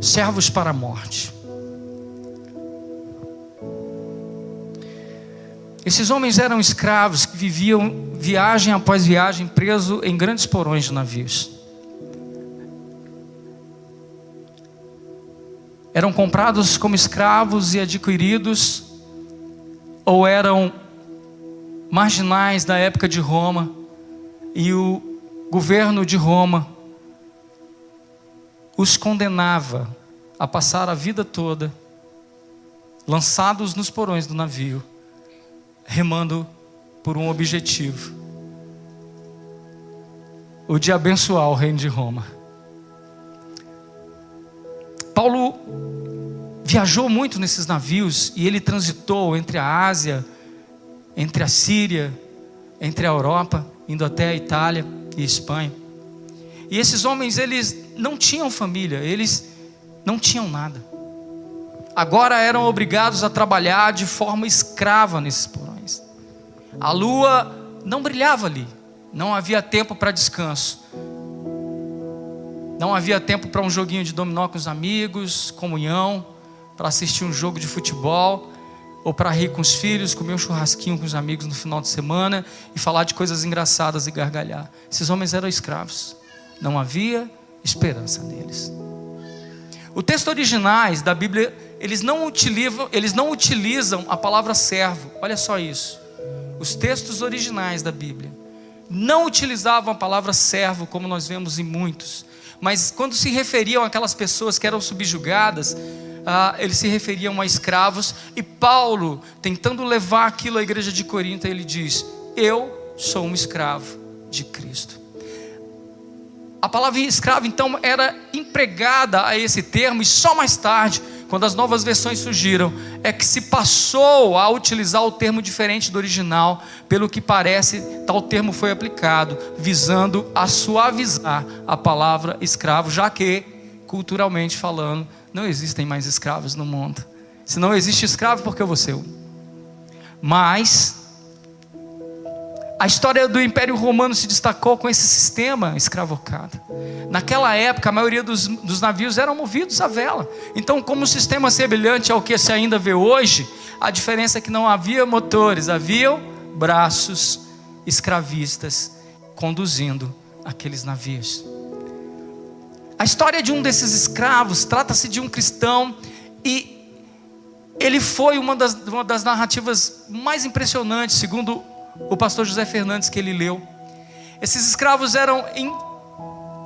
servos para a morte. Esses homens eram escravos que viviam viagem após viagem, presos em grandes porões de navios. Eram comprados como escravos e adquiridos, ou eram marginais da época de Roma, e o governo de Roma os condenava a passar a vida toda lançados nos porões do navio, remando por um objetivo: o de abençoar o reino de Roma. Paulo viajou muito nesses navios e ele transitou entre a Ásia, entre a Síria, entre a Europa, indo até a Itália e Espanha. E esses homens, eles não tinham família, eles não tinham nada. Agora eram obrigados a trabalhar de forma escrava nesses porões. A lua não brilhava ali, não havia tempo para descanso. Não havia tempo para um joguinho de dominó com os amigos, comunhão, para assistir um jogo de futebol, ou para rir com os filhos, comer um churrasquinho com os amigos no final de semana e falar de coisas engraçadas e gargalhar. Esses homens eram escravos, não havia esperança neles. O texto originais da Bíblia, eles não utilizam a palavra servo. Olha só isso. Os textos originais da Bíblia não utilizavam a palavra servo, como nós vemos em muitos. Mas quando se referiam àquelas pessoas que eram subjugadas, eles se referiam a escravos. E Paulo, tentando levar aquilo à igreja de Corinto, ele diz: eu sou um escravo de Cristo. A palavra escravo então era empregada a esse termo, e só mais tarde, quando as novas versões surgiram, é que se passou a utilizar o termo diferente do original. Pelo que parece, tal termo foi aplicado, visando a suavizar a palavra escravo, já que, culturalmente falando, não existem mais escravos no mundo. Se não existe escravo, por que eu vou ser um? Mas a história do Império Romano se destacou com esse sistema escravocrata. Naquela época, a maioria dos navios eram movidos à vela. Então, como o sistema semelhante ao que se ainda vê hoje, a diferença é que não havia motores, haviam braços escravistas conduzindo aqueles navios. A história de um desses escravos trata-se de um cristão, e ele foi uma das narrativas mais impressionantes, segundo o pastor José Fernandes, que ele leu. Esses escravos eram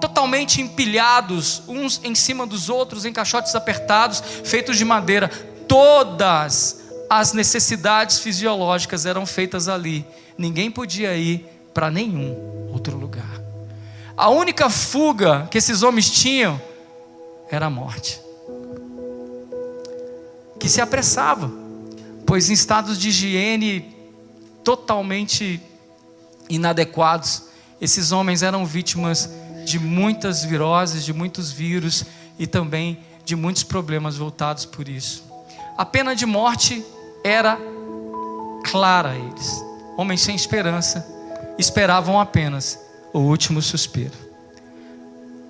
totalmente empilhados, uns em cima dos outros, em caixotes apertados, feitos de madeira. Todas as necessidades fisiológicas eram feitas ali. Ninguém podia ir para nenhum outro lugar. A única fuga que esses homens tinham era a morte, que se apressava, pois em estados de higiene totalmente inadequados, esses homens eram vítimas de muitas viroses, de muitos vírus e também de muitos problemas voltados por isso. A pena de morte era clara a eles. Homens sem esperança esperavam apenas o último suspiro.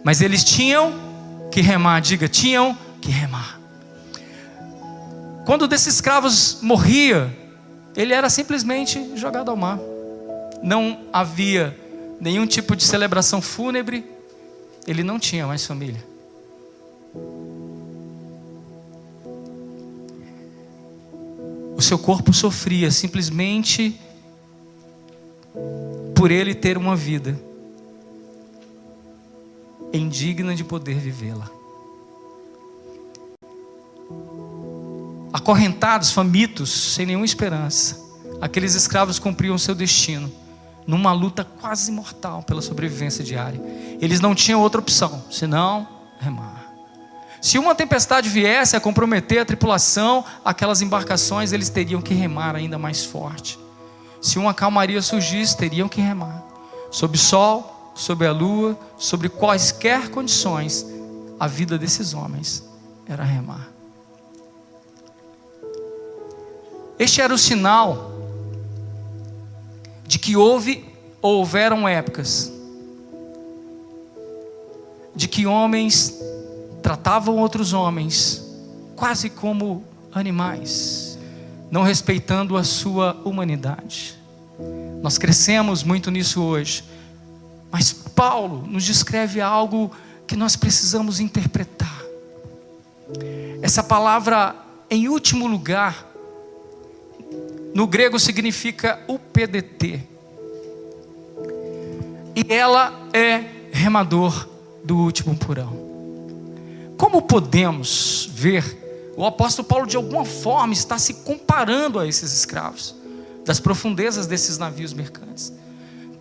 Mas eles tinham que remar, diga, tinham que remar. Quando um desses escravos morria, ele era simplesmente jogado ao mar. Não havia nenhum tipo de celebração fúnebre. Ele não tinha mais família. O seu corpo sofria simplesmente por ele ter uma vida indigna de poder vivê-la. Acorrentados, famintos, sem nenhuma esperança, aqueles escravos cumpriam seu destino numa luta quase mortal pela sobrevivência diária. Eles não tinham outra opção senão remar. Se uma tempestade viesse a comprometer a tripulação, aquelas embarcações, eles teriam que remar ainda mais forte. Se uma calmaria surgisse, teriam que remar. Sob o sol, sob a lua, sobre quaisquer condições, a vida desses homens era remar. Este era o sinal de que houveram épocas de que homens tratavam outros homens quase como animais, não respeitando a sua humanidade. Nós crescemos muito nisso hoje, mas Paulo nos descreve algo que nós precisamos interpretar. Essa palavra, em último lugar, no grego significa UPDT, e ela é remador do último porão. Como podemos ver, o apóstolo Paulo de alguma forma está se comparando a esses escravos, das profundezas desses navios mercantes.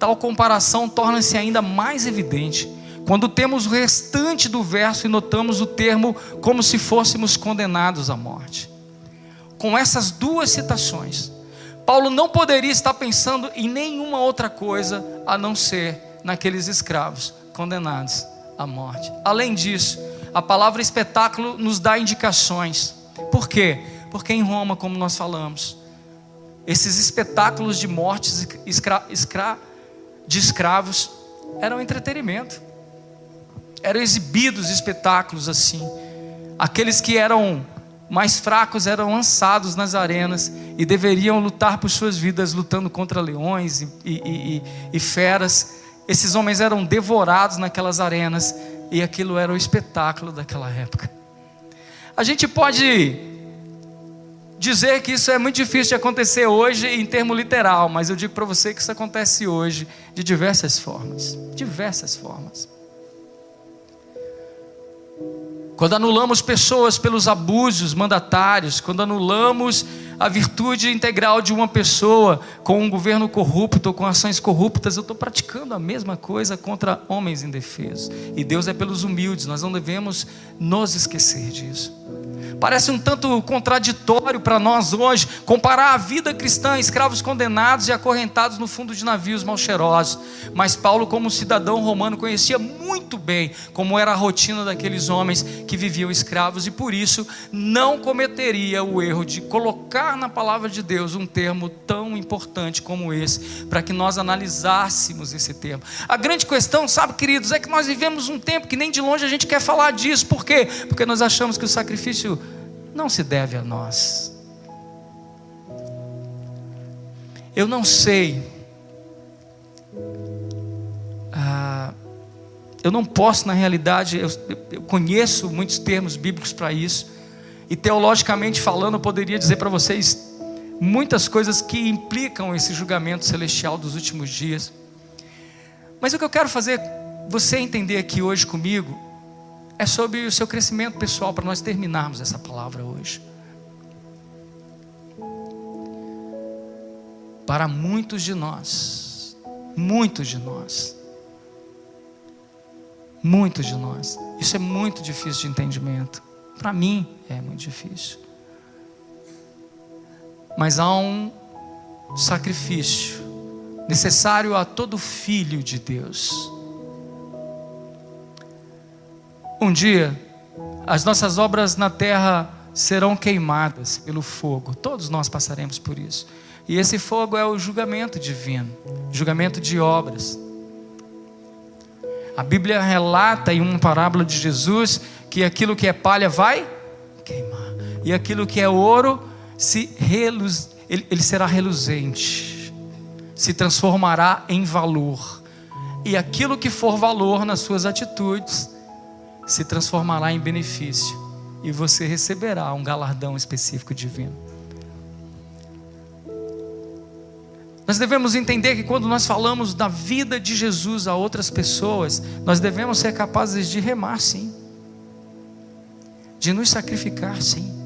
tal comparação torna-se ainda mais evidente quando temos o restante do verso e notamos o termo como se fôssemos condenados à morte. Com essas duas citações, Paulo não poderia estar pensando em nenhuma outra coisa a não ser naqueles escravos condenados à morte. Além disso, a palavra espetáculo nos dá indicações. Por quê? Porque em Roma, como nós falamos, esses espetáculos de mortes de escravos eram entretenimento. Eram exibidos espetáculos assim. Aqueles que eram mais fracos eram lançados nas arenas e deveriam lutar por suas vidas, lutando contra leões e feras. Esses homens eram devorados naquelas arenas e aquilo era o espetáculo daquela época. A gente pode dizer que isso é muito difícil de acontecer hoje em termo literal, mas eu digo para você que isso acontece hoje de diversas formas. Diversas formas. Quando anulamos pessoas pelos abusos mandatários, quando anulamos a virtude integral de uma pessoa com um governo corrupto ou com ações corruptas, eu estou praticando a mesma coisa contra homens indefesos. E Deus é pelos humildes, nós não devemos nos esquecer disso. Parece um tanto contraditório para nós hoje comparar a vida cristã a escravos condenados e acorrentados no fundo de navios mal cheirosos. Mas Paulo, como cidadão romano, conhecia muito bem como era a rotina daqueles homens que viviam escravos e por isso não cometeria o erro de colocar na palavra de Deus um termo tão importante como esse, para que nós analisássemos esse termo. A grande questão, sabe, queridos, é que nós vivemos um tempo que nem de longe a gente quer falar disso. Por quê? Porque nós achamos que o sacrifício não se deve a nós. Eu não sei, eu não posso, na realidade, eu conheço muitos termos bíblicos para isso, e teologicamente falando, eu poderia dizer para vocês muitas coisas que implicam esse julgamento celestial dos últimos dias. Mas o que eu quero fazer você entender aqui hoje comigo é sobre o seu crescimento pessoal, para nós terminarmos essa palavra hoje. Para muitos de nós, isso é muito difícil de entendimento. Para mim é muito difícil. Mas há um sacrifício necessário a todo filho de Deus. Um dia, as nossas obras na terra serão queimadas pelo fogo. Todos nós passaremos por isso. E esse fogo é o julgamento divino, julgamento de obras. A Bíblia relata em uma parábola de Jesus que aquilo que é palha vai queimar. E aquilo que é ouro, ele será reluzente, se transformará em valor. E aquilo que for valor nas suas atitudes se transformará em benefício, e você receberá um galardão específico divino. Nós devemos entender que quando nós falamos da vida de Jesus a outras pessoas, nós devemos ser capazes de remar, sim, de nos sacrificar, sim.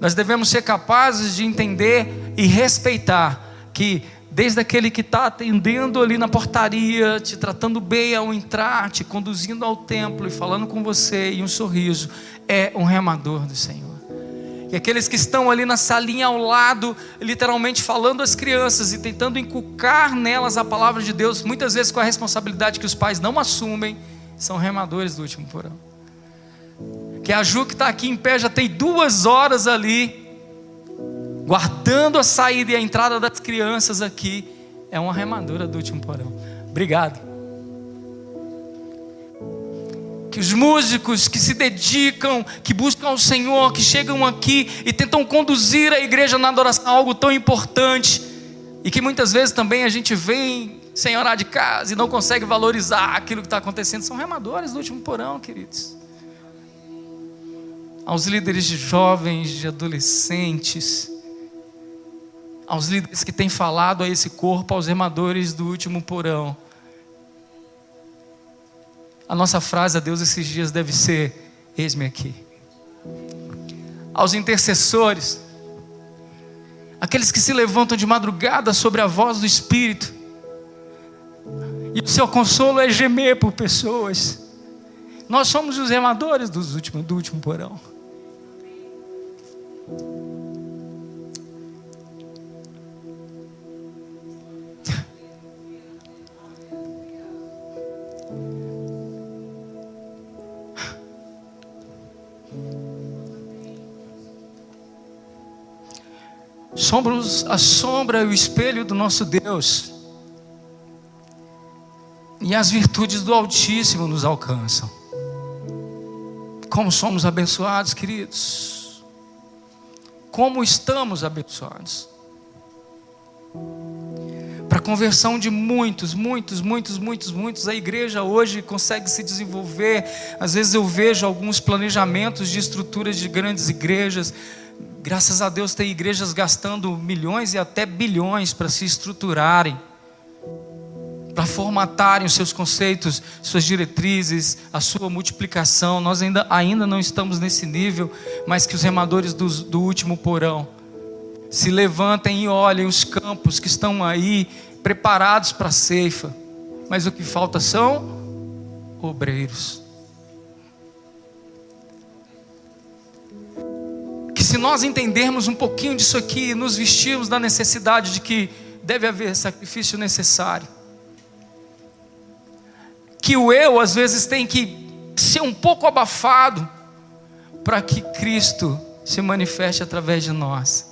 Nós devemos ser capazes de entender e respeitar que desde aquele que está atendendo ali na portaria, te tratando bem ao entrar, te conduzindo ao templo e falando com você em um sorriso, é um remador do Senhor. E aqueles que estão ali na salinha ao lado, literalmente falando às crianças e tentando inculcar nelas a palavra de Deus, muitas vezes com a responsabilidade que os pais não assumem, são remadores do último porão. Que a Ju, que está aqui em pé, já tem 2 horas ali, guardando a saída e a entrada das crianças aqui, é uma remadora do último porão. Obrigado. Que os músicos que se dedicam, que buscam o Senhor, que chegam aqui e tentam conduzir a igreja na adoração a algo tão importante, e que muitas vezes também a gente vem sem orar de casa e não consegue valorizar aquilo que está acontecendo, são remadores do último porão, queridos. Aos líderes de jovens, de adolescentes, aos líderes que têm falado a esse corpo, aos remadores do último porão, a nossa frase a Deus esses dias deve ser: eis-me aqui. Aos intercessores, aqueles que se levantam de madrugada sobre a voz do Espírito, E o seu consolo é gemer por pessoas. Nós somos os remadores do último porão. Somos a sombra e o espelho do nosso Deus. E as virtudes do Altíssimo nos alcançam. Como somos abençoados, queridos. Como estamos abençoados. Para a conversão de muitos, a igreja hoje consegue se desenvolver. Às vezes eu vejo alguns planejamentos de estruturas de grandes igrejas. Graças a Deus tem igrejas gastando milhões e até bilhões para se estruturarem, para formatarem os seus conceitos, suas diretrizes, a sua multiplicação. Nós ainda não estamos nesse nível, mas que os remadores do último porão se levantem e olhem os campos que estão aí preparados para a ceifa, mas o que falta são obreiros. Que se nós entendermos um pouquinho disso aqui, nos vestirmos da necessidade de que deve haver sacrifício necessário, que o eu às vezes tem que ser um pouco abafado para que Cristo se manifeste através de nós.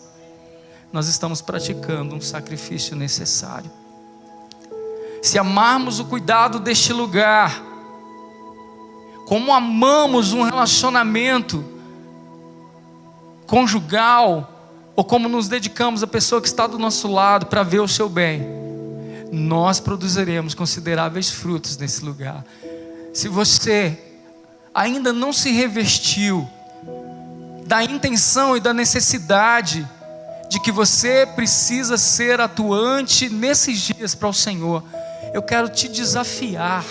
Nós estamos praticando um sacrifício necessário. Se amarmos o cuidado deste lugar, como amamos um relacionamento conjugal, ou como nos dedicamos à pessoa que está do nosso lado para ver o seu bem, nós produziremos consideráveis frutos nesse lugar. Se você ainda não se revestiu da intenção e da necessidade de que você precisa ser atuante nesses dias para o Senhor, eu quero te desafiar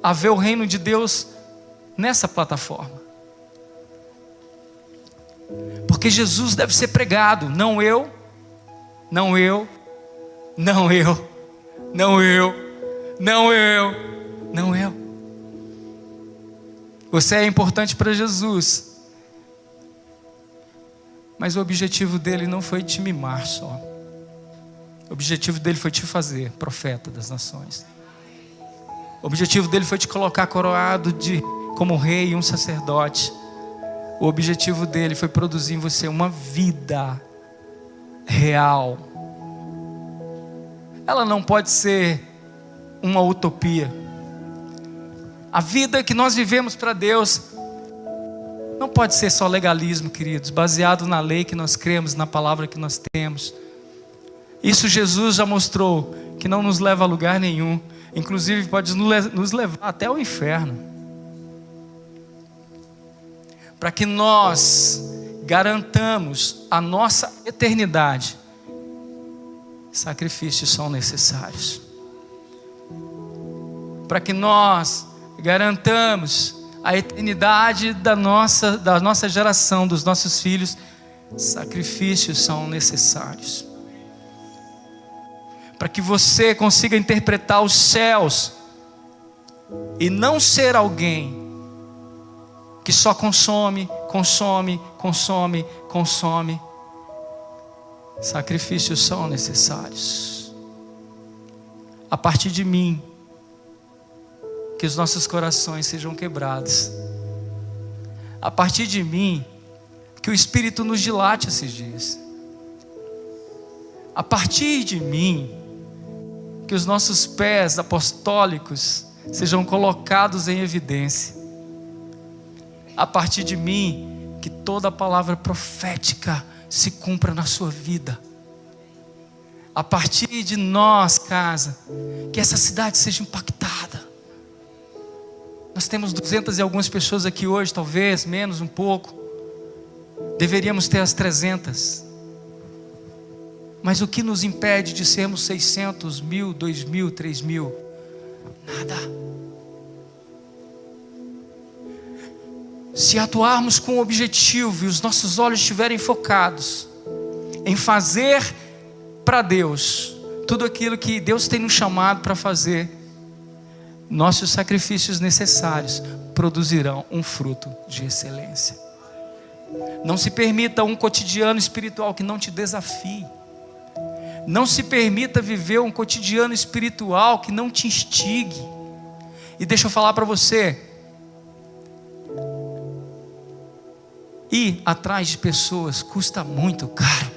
a ver o reino de Deus nessa plataforma. Porque Jesus deve ser pregado, não eu. Você é importante para Jesus, mas o objetivo dele não foi te mimar só. O objetivo dele foi te fazer profeta das nações. O objetivo dele foi te colocar coroado como rei e um sacerdote. O objetivo dele foi produzir em você uma vida real. Ela não pode ser uma utopia. A vida que nós vivemos para Deus não pode ser só legalismo, queridos, baseado na lei que nós cremos, na palavra que nós temos. Isso Jesus já mostrou que não nos leva a lugar nenhum. Inclusive pode nos levar até o inferno. Para que nós garantamos a nossa eternidade, sacrifícios são necessários. Para que nós garantamos a eternidade da nossa geração, dos nossos filhos, sacrifícios são necessários. Para que você consiga interpretar os céus e não ser alguém que só consome. Sacrifícios são necessários. A partir de mim, que os nossos corações sejam quebrados. A partir de mim, que o Espírito nos dilate esses dias. A partir de mim, que os nossos pés apostólicos sejam colocados em evidência. A partir de mim, que toda a palavra profética se cumpra na sua vida. A partir de nós, casa, que essa cidade seja impactada. Nós temos 200 e algumas pessoas aqui hoje, talvez, menos um pouco. Deveríamos ter as 300. Mas o que nos impede de sermos 600, 1.000, 2.000, 3.000? Nada. Se atuarmos com o objetivo e os nossos olhos estiverem focados em fazer para Deus, tudo aquilo que Deus tem nos chamado para fazer, nossos sacrifícios necessários produzirão um fruto de excelência. Não se permita um cotidiano espiritual que não te desafie. Não se permita viver um cotidiano espiritual que não te instigue. E deixa eu falar para você, ir atrás de pessoas custa muito caro.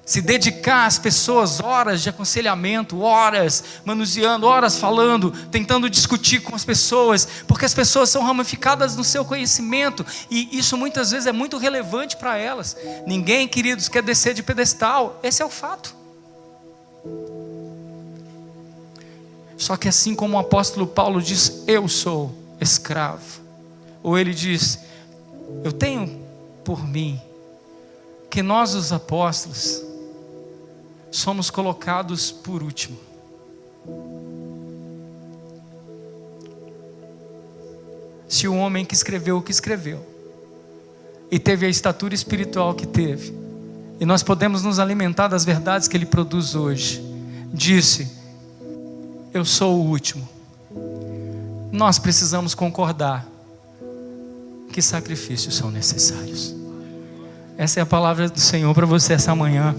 Se dedicar às pessoas, horas de aconselhamento, horas manuseando, horas falando, tentando discutir com as pessoas, porque as pessoas são ramificadas no seu conhecimento, e isso muitas vezes é muito relevante para elas. Ninguém, queridos, quer descer de pedestal, esse é o fato. Só que assim como o apóstolo Paulo diz, eu sou escravo, ou ele diz, eu tenho por mim, que nós os apóstolos somos colocados por último. Se o homem que escreveu o que escreveu, e teve a estatura espiritual que teve, e nós podemos nos alimentar das verdades que ele produz hoje, disse, eu sou o último, nós precisamos concordar que sacrifícios são necessários. Essa é a palavra do Senhor para você essa manhã.